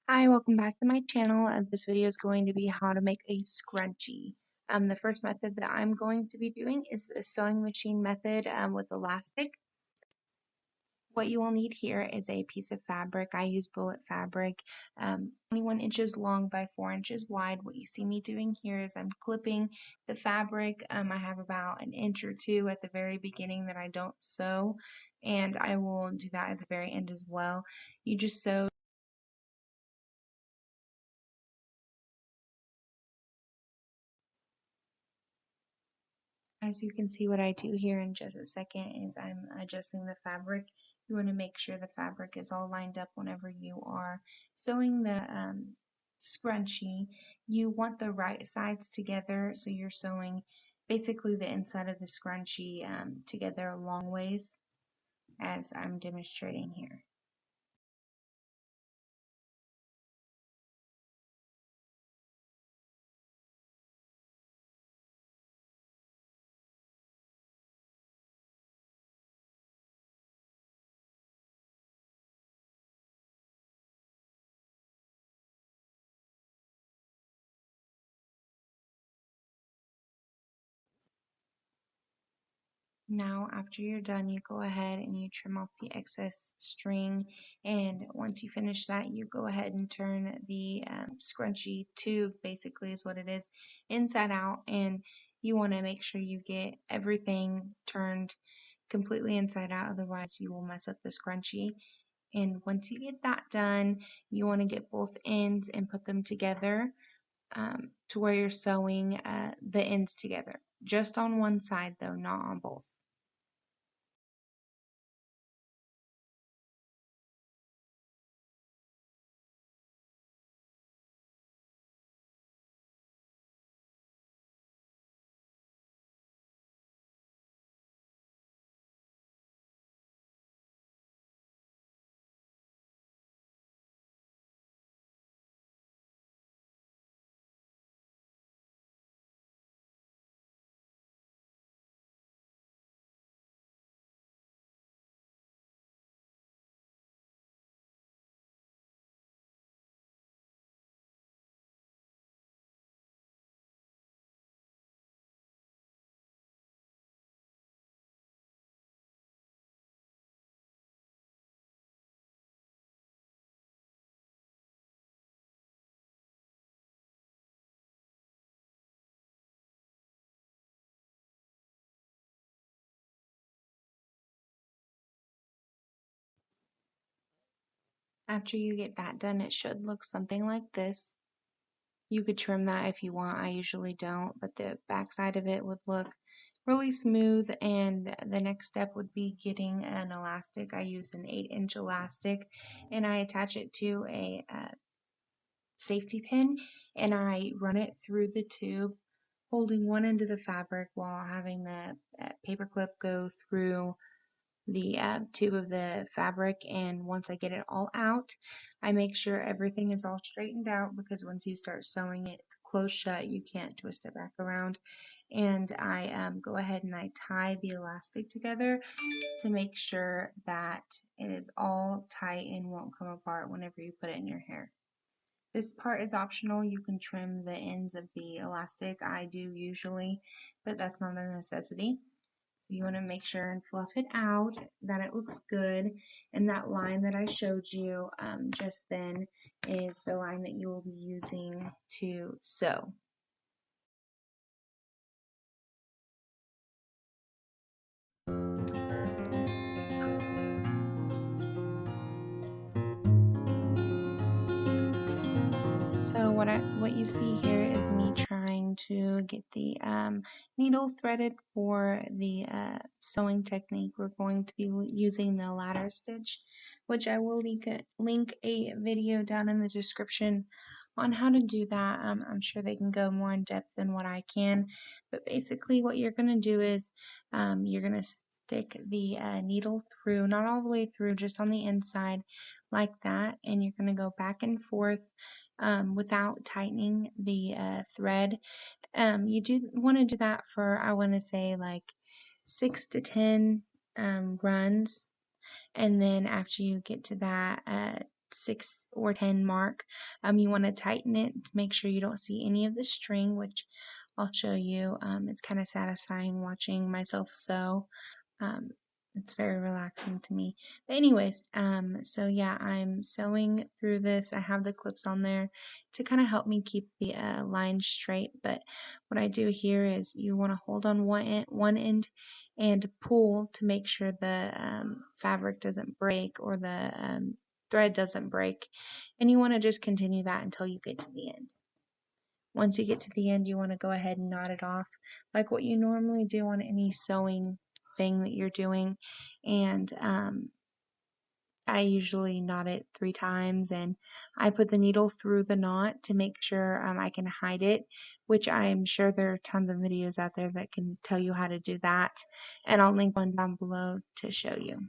Hi, welcome back to my channel. This video is going to be how to make a scrunchie. The first method that I'm going to be doing is the sewing machine method with elastic. What you will need here is a piece of fabric. I use bullet fabric, 21 inches long by 4 inches wide. What you see me doing here is I'm clipping the fabric. I have about an inch or two at the very beginning that I don't sew, and I will do that at the very end as well. You just sew. As you can see, what I do here in just a second is I'm adjusting the fabric. You want to make sure the fabric is all lined up whenever you are sewing the scrunchie. You want the right sides together, so you're sewing basically the inside of the scrunchie together a long ways, as I'm demonstrating here. Now, after you're done, you go ahead and you trim off the excess string, and once you finish that, you go ahead and turn the scrunchie tube, basically is what it is, inside out, and you want to make sure you get everything turned completely inside out, otherwise you will mess up the scrunchie. And once you get that done, you want to get both ends and put them together to where you're sewing the ends together. Just on one side though, not on both. After you get that done, it should look something like this. You could trim that if you want. I usually don't, but the back side of it would look really smooth. And the next step would be getting an elastic. I use an 8-inch elastic, and I attach it to a safety pin, and I run it through the tube, holding one end of the fabric while having the paper clip go through the tube of the fabric. And once I get it all out, I make sure everything is all straightened out, because once you start sewing it closed shut, you can't twist it back around. And I go ahead and I tie the elastic together to make sure that it is all tight and won't come apart whenever you put it in your hair. This part is optional. You can trim the ends of the elastic. I do usually, but that's not a necessity. You want to make sure and fluff it out, that it looks good, and that line that I showed you just then is the line that you will be using to sew. So what you see here is me trying to get the needle threaded for the sewing technique. We're going to be using the ladder stitch, which I will link a video down in the description on how to do that. I'm sure they can go more in depth than what I can, but basically what you're going to do is you're going to stick the needle through, not all the way through, just on the inside like that, and you're going to go back and forth without tightening the thread. You do want to do that for, I want to say, like 6 to 10 runs, and then after you get to that 6 or 10 mark. You want to tighten it to make sure you don't see any of the string, which I'll show you. It's kind of satisfying watching myself sew. Um, it's very relaxing to me. But anyways, so yeah, I'm sewing through this. I have the clips on there to kind of help me keep the line straight. But what I do here is you want to hold on one end and pull to make sure the fabric doesn't break or the thread doesn't break. And you want to just continue that until you get to the end. Once you get to the end, you want to go ahead and knot it off like what you normally do on any sewing thing that you're doing. And I usually knot it 3 times, and I put the needle through the knot to make sure I can hide it, which I'm sure there are tons of videos out there that can tell you how to do that, and I'll link one down below to show you.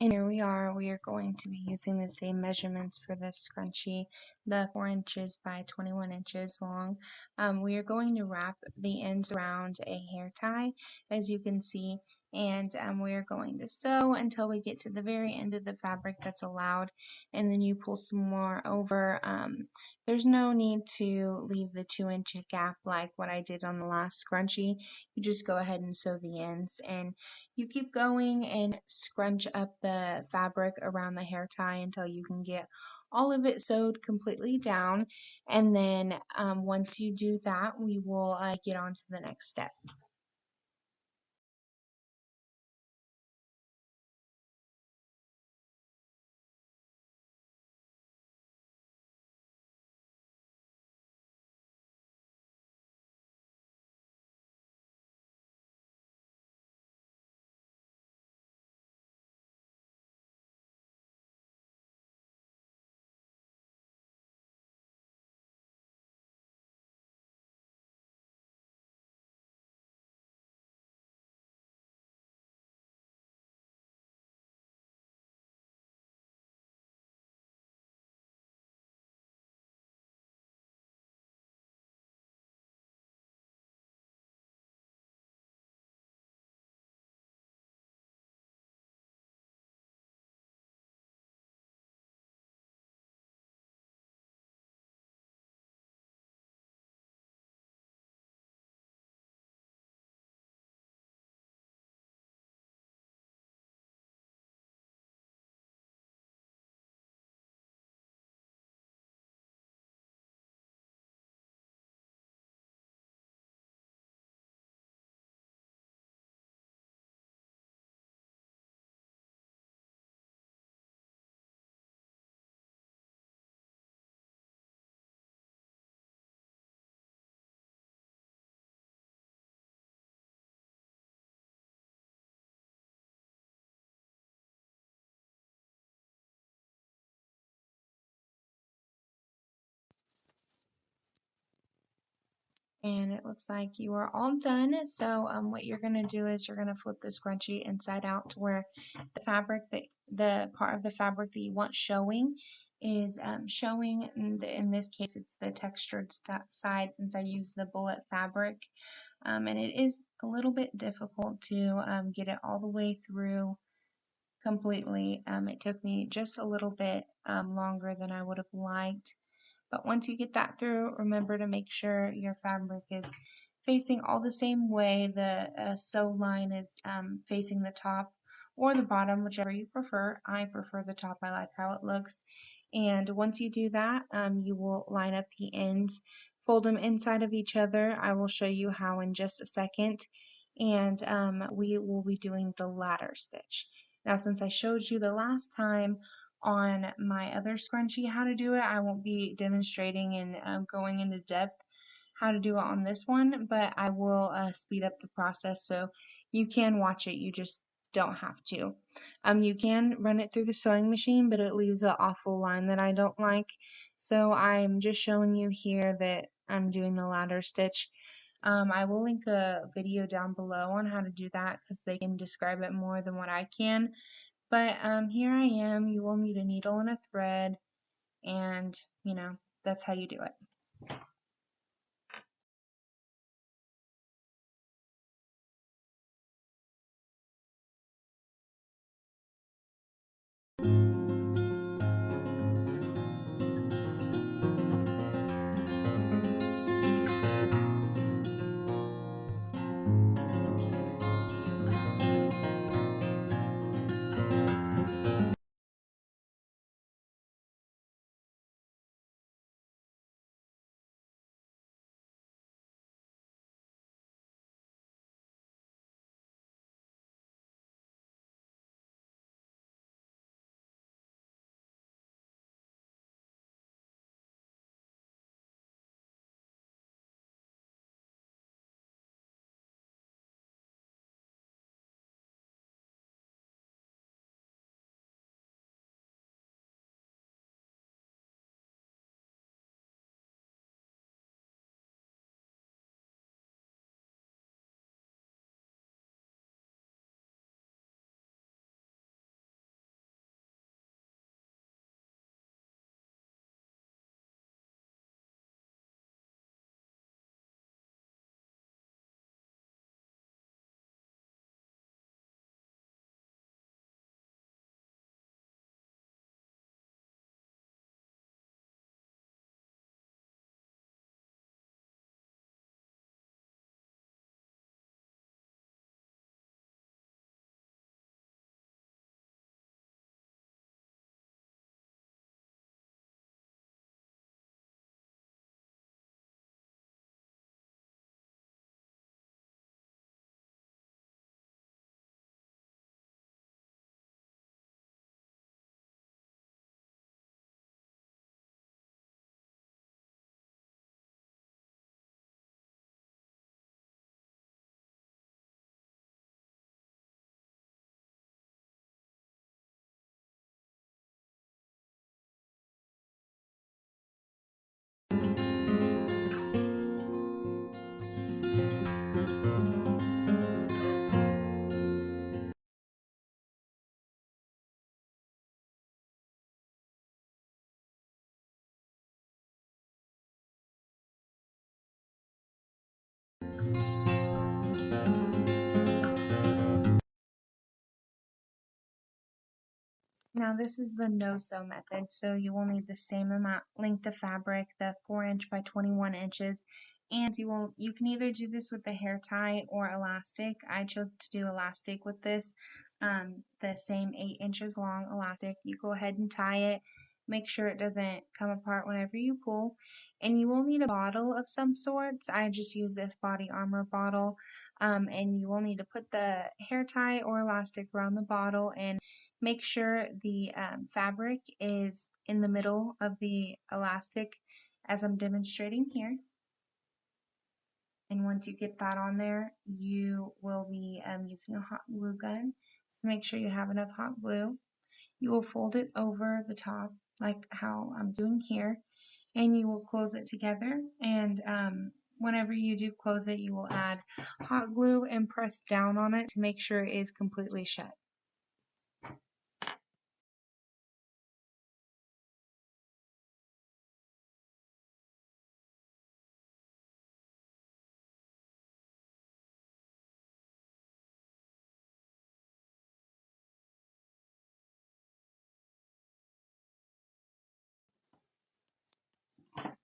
And here we are going to be using the same measurements for this scrunchie, the 4 inches by 21 inches long. We are going to wrap the ends around a hair tie, as you can see, and we are going to sew until we get to the very end of the fabric that's allowed, and then you pull some more over. There's no need to leave the 2-inch gap like what I did on the last scrunchie. You just go ahead and sew the ends, and you keep going and scrunch up the fabric around the hair tie until you can get all of it sewed completely down. And then once you do that, we will get on to the next step. And it looks like you are all done. So what you're going to do is you're going to flip the scrunchie inside out to where the part of the fabric that you want showing is showing. In this case, it's the textured side since I use the bullet fabric. And it is a little bit difficult to get it all the way through completely. It took me just a little bit longer than I would have liked. But once you get that through, remember to make sure your fabric is facing all the same way. The sew line is facing the top or the bottom, whichever you prefer. I prefer the top. I like how it looks. And once you do that, you will line up the ends, fold them inside of each other. I will show you how in just a second. And we will be doing the ladder stitch. Now, since I showed you the last time on my other scrunchie how to do it, I won't be demonstrating and going into depth how to do it on this one, but I will speed up the process so you can watch it. You just don't have to. You can run it through the sewing machine, but it leaves an awful line that I don't like. So I'm just showing you here that I'm doing the ladder stitch. I will link a video down below on how to do that because they can describe it more than what I can. But here I am. You will need a needle and a thread, and that's how you do it. Now this is the no-sew method, so you will need the same amount length of fabric, the 4" by 21" and you can either do this with the hair tie or elastic. I chose to do elastic with this, the same 8" long elastic. You go ahead and tie it, make sure it doesn't come apart whenever you pull, and you will need a bottle of some sort. I just use this Body Armor bottle, and you will need to put the hair tie or elastic around the bottle and make sure the fabric is in the middle of the elastic as I'm demonstrating here. And once you get that on there, you will be using a hot glue gun. So make sure you have enough hot glue. You will fold it over the top like how I'm doing here, and you will close it together. And Whenever you do close it, you will add hot glue and press down on it to make sure it is completely shut.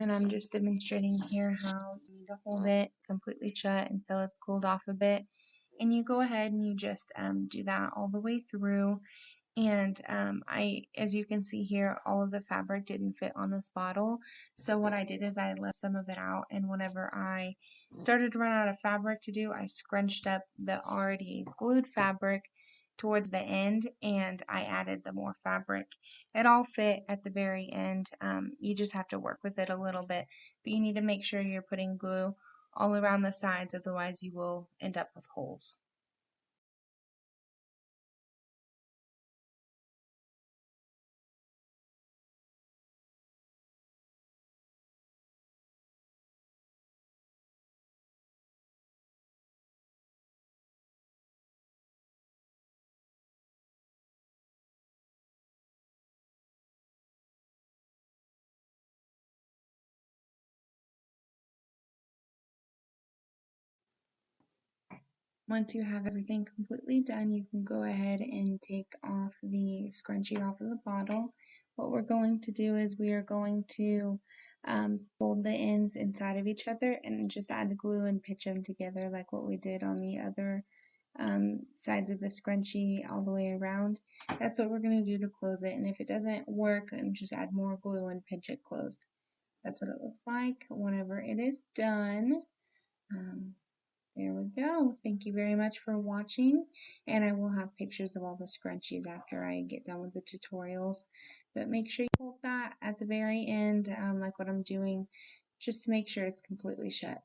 And I'm just demonstrating here how you need to hold it completely shut until it's cooled off a bit. And you go ahead and you just do that all the way through. And as you can see here, all of the fabric didn't fit on this bottle. So what I did is I left some of it out, and whenever I started to run out of fabric to do, I scrunched up the already glued fabric towards the end, and I added the more fabric. It all fit at the very end. You just have to work with it a little bit, but you need to make sure you're putting glue all around the sides, otherwise you will end up with holes. Once you have everything completely done, you can go ahead and take off the scrunchie off of the bottle. What we're going to do is we are going to fold the ends inside of each other and just add glue and pinch them together like what we did on the other sides of the scrunchie all the way around. That's what we're going to do to close it, and if it doesn't work, just add more glue and pinch it closed. That's what it looks like whenever it is done. Um, there we go. Thank you very much for watching, and I will have pictures of all the scrunchies after I get done with the tutorials. But make sure you hold that at the very end, like what I'm doing, just to make sure it's completely shut.